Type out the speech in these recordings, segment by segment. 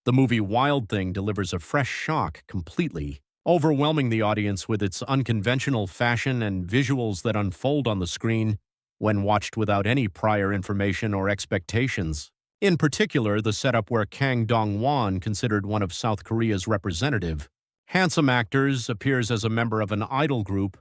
The movie Wild Thing delivers a fresh shock completely, overwhelming the audience with its unconventional fashion and visuals that unfold on the screen when watched without any prior information or expectations. In particular, the setup where Kang Dong-won, considered one of South Korea's representative, handsome actors, appears as a member of an idol group.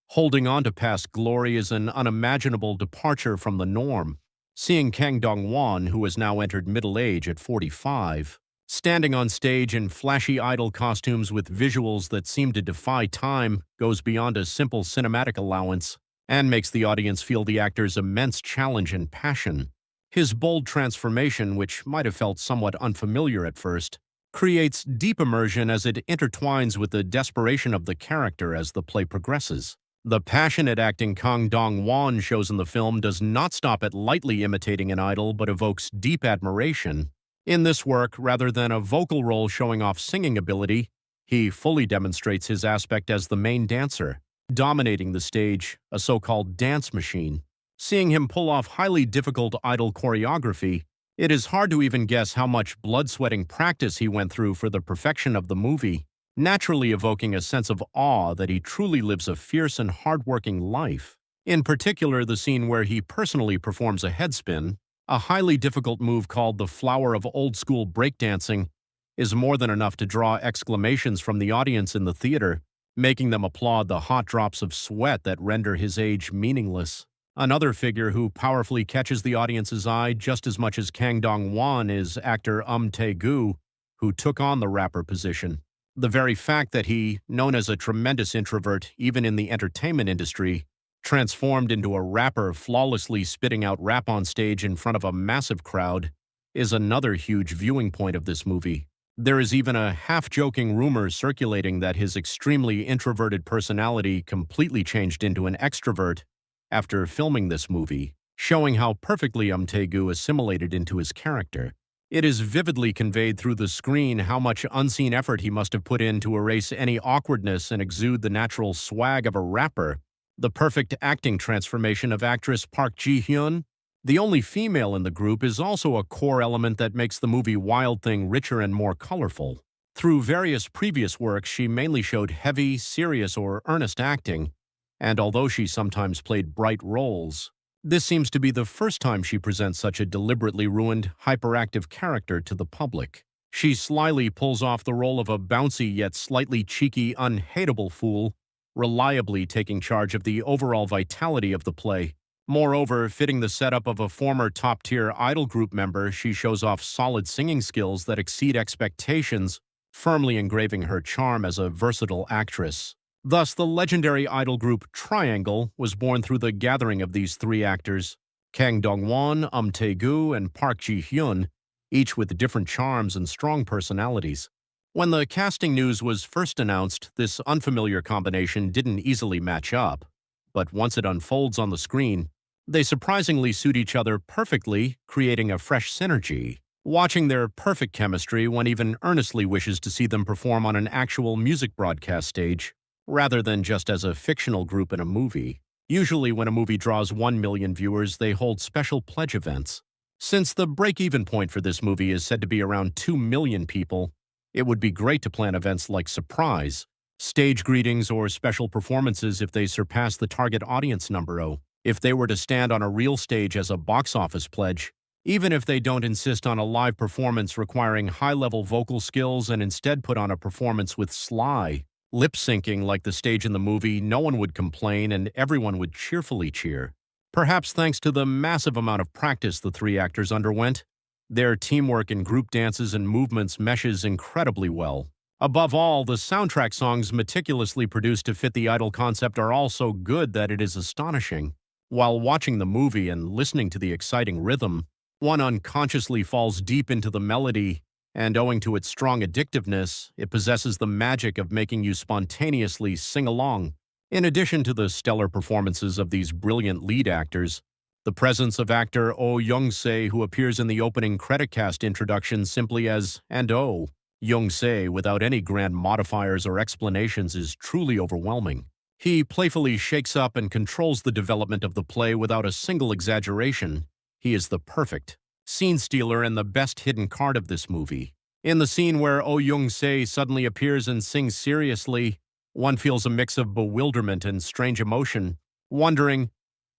Holding on to past glory is an unimaginable departure from the norm. Seeing Kang Dong-won, who has now entered middle age at 45, standing on stage in flashy idol costumes with visuals that seem to defy time, goes beyond a simple cinematic allowance and makes the audience feel the actor's immense challenge and passion. His bold transformation, which might have felt somewhat unfamiliar at first, creates deep immersion as it intertwines with the desperation of the character as the play progresses. The passionate acting Kang Dong-won shows in the film does not stop at lightly imitating an idol but evokes deep admiration. In this work, rather than a vocal role showing off singing ability, he fully demonstrates his aspect as the main dancer, dominating the stage, a so-called dance machine. Seeing him pull off highly difficult idol choreography, it is hard to even guess how much blood-sweating practice he went through for the perfection of the movie, naturally evoking a sense of awe that he truly lives a fierce and hard-working life. In particular, the scene where he personally performs a headspin, a highly difficult move called the flower of old-school breakdancing, is more than enough to draw exclamations from the audience in the theater, making them applaud the hot drops of sweat that render his age meaningless. Another figure who powerfully catches the audience's eye just as much as Kang Dong-won is actor Tae-gu, who took on the rapper position. The very fact that he, known as a tremendous introvert even in the entertainment industry, transformed into a rapper flawlessly spitting out rap on stage in front of a massive crowd, is another huge viewing point of this movie. There is even a half-joking rumor circulating that his extremely introverted personality completely changed into an extrovert after filming this movie, showing how perfectly Tae-gu assimilated into his character. It is vividly conveyed through the screen how much unseen effort he must have put in to erase any awkwardness and exude the natural swag of a rapper. The perfect acting transformation of actress Park Ji-hyun, the only female in the group, is also a core element that makes the movie Wild Thing richer and more colorful. Through various previous works, she mainly showed heavy, serious, or earnest acting, and although she sometimes played bright roles, this seems to be the first time she presents such a deliberately ruined, hyperactive character to the public. She slyly pulls off the role of a bouncy yet slightly cheeky, unhateable fool, reliably taking charge of the overall vitality of the play. Moreover, fitting the setup of a former top-tier idol group member, she shows off solid singing skills that exceed expectations, firmly engraving her charm as a versatile actress. Thus, the legendary idol group Triangle was born through the gathering of these three actors, Kang Dong-won, Tae-gu, and Park Ji-hyun, each with different charms and strong personalities. When the casting news was first announced, this unfamiliar combination didn't easily match up, but once it unfolds on the screen, they surprisingly suit each other perfectly, creating a fresh synergy. Watching their perfect chemistry, one even earnestly wishes to see them perform on an actual music broadcast stage, rather than just as a fictional group in a movie. Usually when a movie draws 1 million viewers, they hold special pledge events. Since the break-even point for this movie is said to be around 2 million people, it would be great to plan events like surprise, stage greetings, or special performances if they surpass the target audience number. If they were to stand on a real stage as a box office pledge, even if they don't insist on a live performance requiring high-level vocal skills and instead put on a performance with sly, lip-syncing like the stage in the movie, no one would complain and everyone would cheerfully cheer. Perhaps thanks to the massive amount of practice the three actors underwent, their teamwork in group dances and movements meshes incredibly well. Above all, the soundtrack songs meticulously produced to fit the idol concept are all so good that it is astonishing. While watching the movie and listening to the exciting rhythm, one unconsciously falls deep into the melody, and owing to its strong addictiveness, it possesses the magic of making you spontaneously sing along. In addition to the stellar performances of these brilliant lead actors, the presence of actor Oh Young-se, who appears in the opening credit cast introduction simply as "and Oh Young-se" without any grand modifiers or explanations, is truly overwhelming. He playfully shakes up and controls the development of the play without a single exaggeration. He is the perfect scene stealer and the best hidden card of this movie. In the scene where Oh Young-se suddenly appears and sings seriously, one feels a mix of bewilderment and strange emotion, wondering,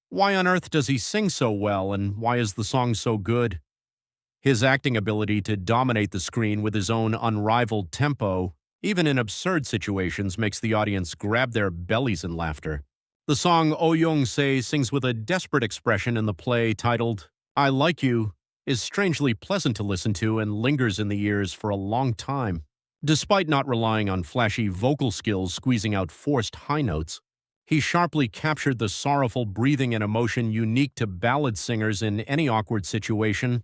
why on earth does he sing so well and why is the song so good? His acting ability to dominate the screen with his own unrivaled tempo, even in absurd situations, makes the audience grab their bellies in laughter. The song Oh Young-se sings with a desperate expression in the play titled I Like You is strangely pleasant to listen to and lingers in the ears for a long time. Despite not relying on flashy vocal skills squeezing out forced high notes, he sharply captured the sorrowful breathing and emotion unique to ballad singers in any awkward situation,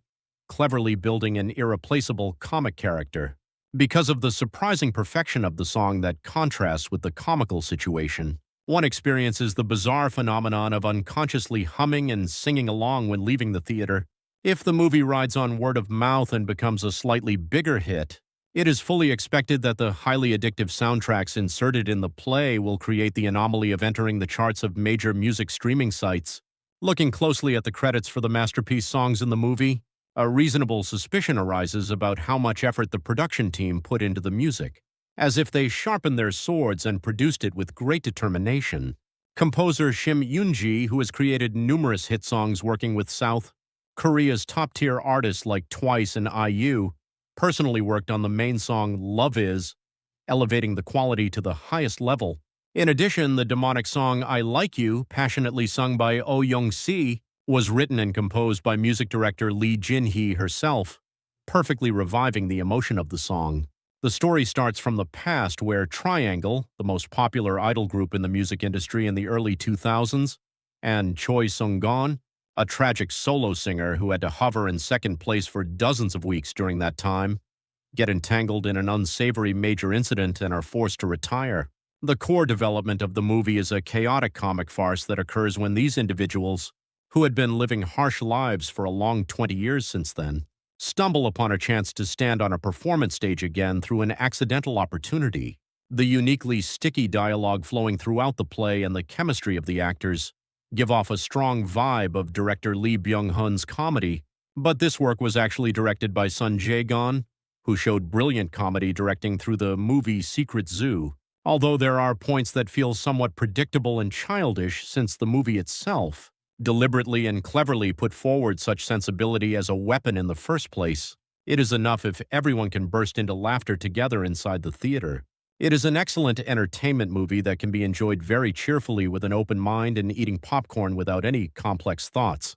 cleverly building an irreplaceable comic character. Because of the surprising perfection of the song that contrasts with the comical situation, one experiences the bizarre phenomenon of unconsciously humming and singing along when leaving the theater. If the movie rides on word of mouth and becomes a slightly bigger hit, it is fully expected that the highly addictive soundtracks inserted in the play will create the anomaly of entering the charts of major music streaming sites. Looking closely at the credits for the masterpiece songs in the movie, a reasonable suspicion arises about how much effort the production team put into the music, as if they sharpened their swords and produced it with great determination. Composer Shim Yoonji, who has created numerous hit songs working with South Korea's top-tier artists like Twice and IU, personally worked on the main song Love Is, elevating the quality to the highest level. In addition, the demonic song I Like You, passionately sung by Oh Young-se, was written and composed by music director Lee Jin-hee herself, perfectly reviving the emotion of the song. The story starts from the past where Triangle, the most popular idol group in the music industry in the early 2000s, and Choi Sung-gon, a tragic solo singer who had to hover in second place for dozens of weeks during that time, get entangled in an unsavory major incident and are forced to retire. The core development of the movie is a chaotic comic farce that occurs when these individuals, who had been living harsh lives for a long 20 years since then, stumble upon a chance to stand on a performance stage again through an accidental opportunity. The uniquely sticky dialogue flowing throughout the play and the chemistry of the actors give off a strong vibe of director Lee Byung-hun's comedy, but this work was actually directed by Sun Jae-gon, who showed brilliant comedy directing through the movie Secret Zoo. Although there are points that feel somewhat predictable and childish since the movie itself deliberately and cleverly put forward such sensibility as a weapon in the first place, it is enough if everyone can burst into laughter together inside the theater. It is an excellent entertainment movie that can be enjoyed very cheerfully with an open mind and eating popcorn without any complex thoughts.